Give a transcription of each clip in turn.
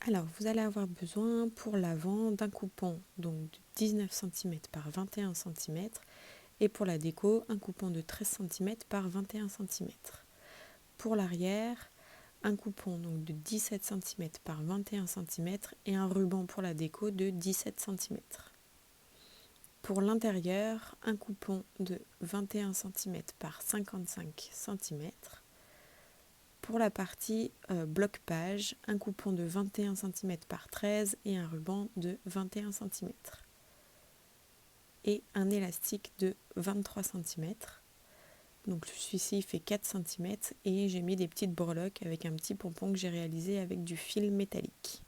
Alors, vous allez avoir besoin pour l'avant d'un coupon donc de 19 cm par 21 cm et pour la déco, un coupon de 13 cm par 21 cm. Pour l'arrière, un coupon donc de 17 cm par 21 cm et un ruban pour la déco de 17 cm. Pour l'intérieur, un coupon de 21 cm par 55 cm. Pour la partie bloc page, un coupon de 21 cm par 13 et un ruban de 21 cm. Et un élastique de 23 cm. Donc celui-ci fait 4 cm et j'ai mis des petites breloques avec un petit pompon que j'ai réalisé avec du fil métallique.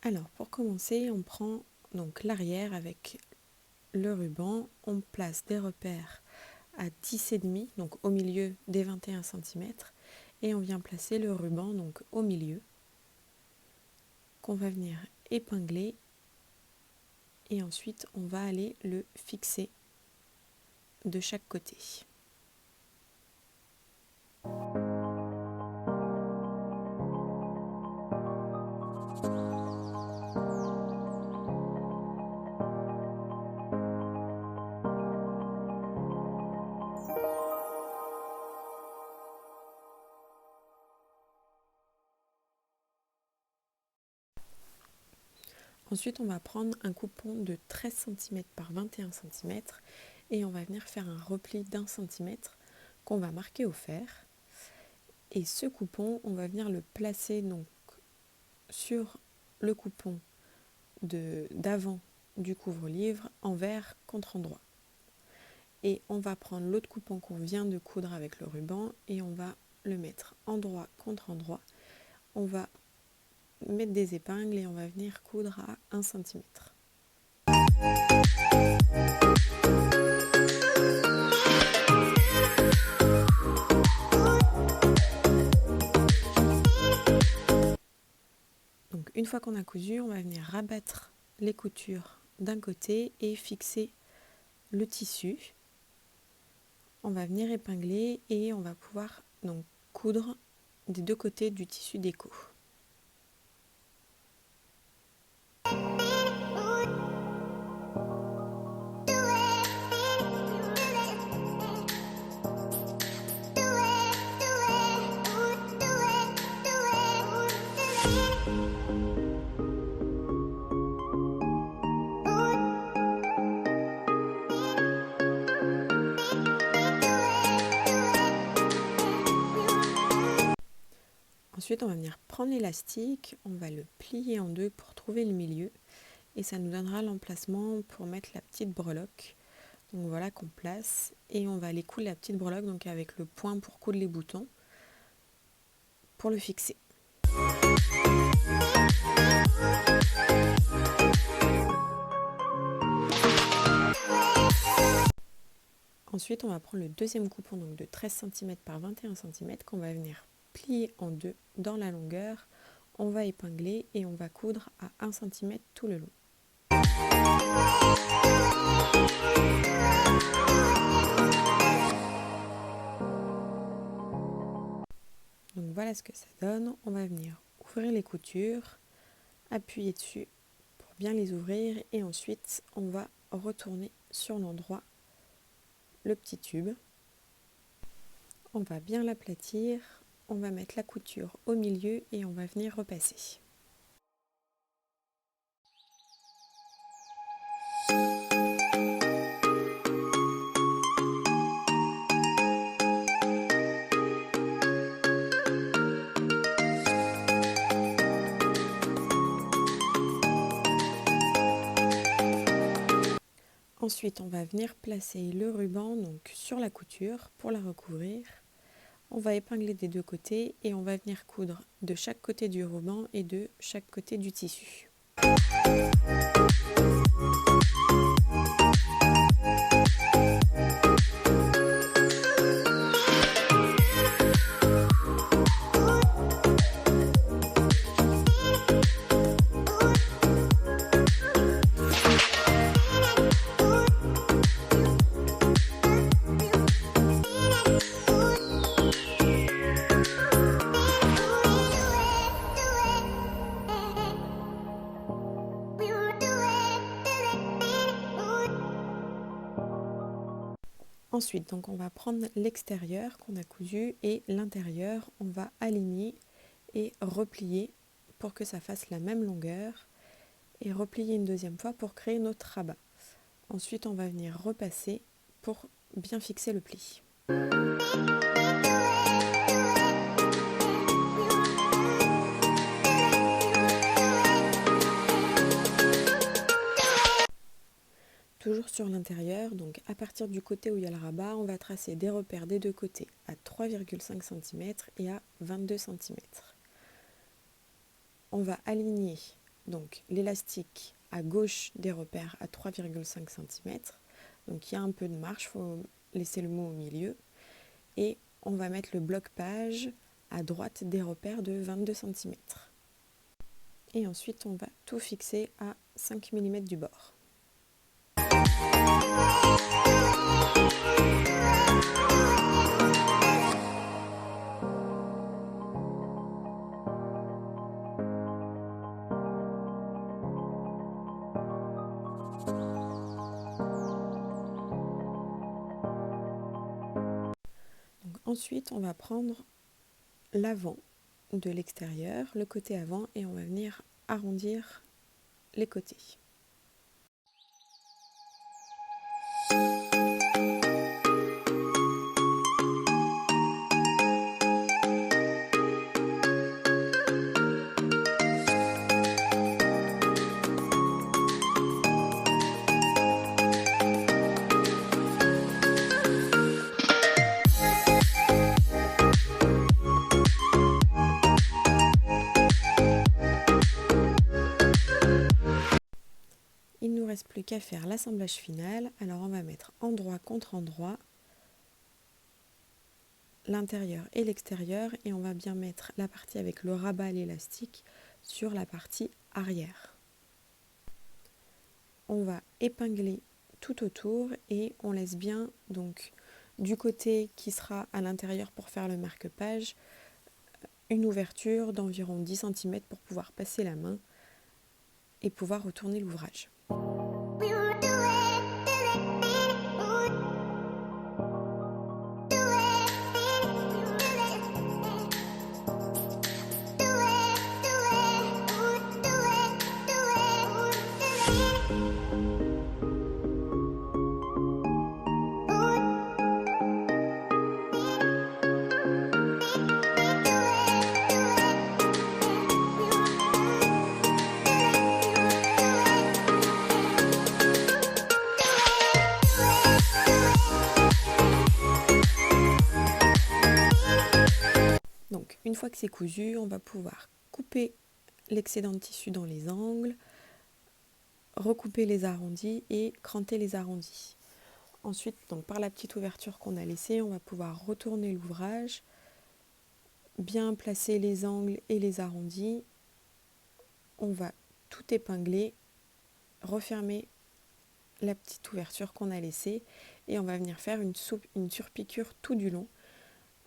Alors pour commencer, on prend donc l'arrière avec le ruban, on place des repères à 10,5, donc au milieu des 21 cm, et on vient placer le ruban donc au milieu, qu'on va venir épingler, et ensuite on va aller le fixer de chaque côté. Ensuite, on va prendre un coupon de 13 cm par 21 cm et on va venir faire un repli d'1 cm qu'on va marquer au fer. Et ce coupon, on va venir le placer donc sur le coupon d'avant du couvre-livre envers contre endroit. Et on va prendre l'autre coupon qu'on vient de coudre avec le ruban et on va le mettre endroit contre endroit. On va mettre des épingles et on va venir coudre à 1 cm. Donc une fois qu'on a cousu, on va venir rabattre les coutures d'un côté et fixer le tissu. On va venir épingler et on va pouvoir donc coudre des deux côtés du tissu déco. Ensuite, on va venir prendre l'élastique, on va le plier en deux pour trouver le milieu et ça nous donnera l'emplacement pour mettre la petite breloque. Donc voilà qu'on place et on va aller coudre la petite breloque donc avec le point pour coudre les boutons pour le fixer. Ensuite, on va prendre le deuxième coupon donc de 13 cm par 21 cm qu'on va venir plier en deux dans la longueur. On va épingler et on va coudre à 1 cm tout le long. Donc voilà ce que ça donne. On va venir ouvrir les coutures, appuyer dessus pour bien les ouvrir et ensuite on va retourner sur l'endroit le petit tube. On va bien l'aplatir, on va mettre la couture au milieu et on va venir repasser. Ensuite, on va venir placer le ruban donc sur la couture pour la recouvrir. On va épingler des deux côtés et on va venir coudre de chaque côté du ruban et de chaque côté du tissu. Ensuite, donc on va prendre l'extérieur qu'on a cousu et l'intérieur, on va aligner et replier pour que ça fasse la même longueur et replier une deuxième fois pour créer notre rabat. Ensuite, on va venir repasser pour bien fixer le pli. Toujours sur l'intérieur, donc à partir du côté où il y a le rabat, on va tracer des repères des deux côtés à 3,5 cm et à 22 cm. On va aligner donc l'élastique à gauche des repères à 3,5 cm. Donc il y a un peu de marge, il faut laisser le mot au milieu. Et on va mettre le bloc-page à droite des repères de 22 cm. Et ensuite on va tout fixer à 5 mm du bord. Donc ensuite, on va prendre l'avant de l'extérieur, le côté avant, et on va venir arrondir les côtés. Il ne nous reste plus qu'à faire l'assemblage final. Alors on va mettre endroit contre endroit l'intérieur et l'extérieur et on va bien mettre la partie avec le rabat à l'élastique sur la partie arrière. On va épingler tout autour et on laisse bien donc du côté qui sera à l'intérieur pour faire le marque-page une ouverture d'environ 10 cm pour pouvoir passer la main et pouvoir retourner l'ouvrage. Donc, une fois que c'est cousu, on va pouvoir couper l'excédent de tissu dans les angles, recouper les arrondis et cranter les arrondis. Ensuite, donc, par la petite ouverture qu'on a laissée, on va pouvoir retourner l'ouvrage, bien placer les angles et les arrondis. On va tout épingler, refermer la petite ouverture qu'on a laissée et on va venir faire une surpiqûre tout du long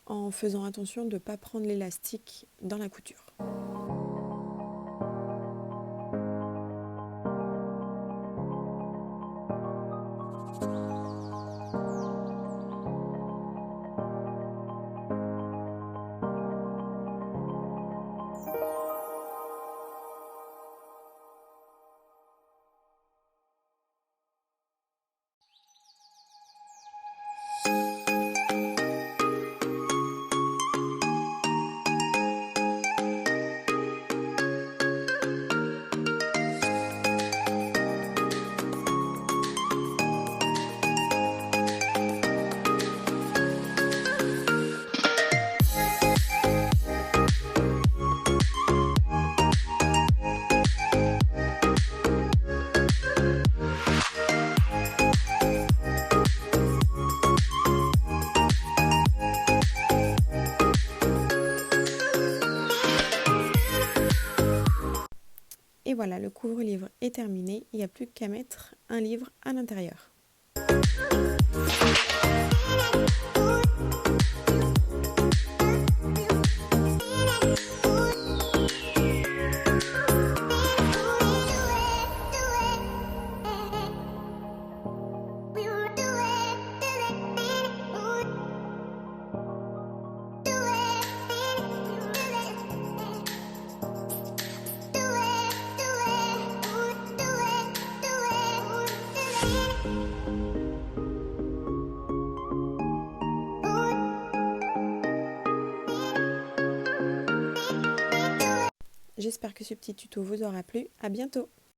en faisant attention de ne pas prendre l'élastique dans la couture. Et voilà, le couvre-livre est terminé, il n'y a plus qu'à mettre un livre à l'intérieur. J'espère que ce petit tuto vous aura plu. À bientôt!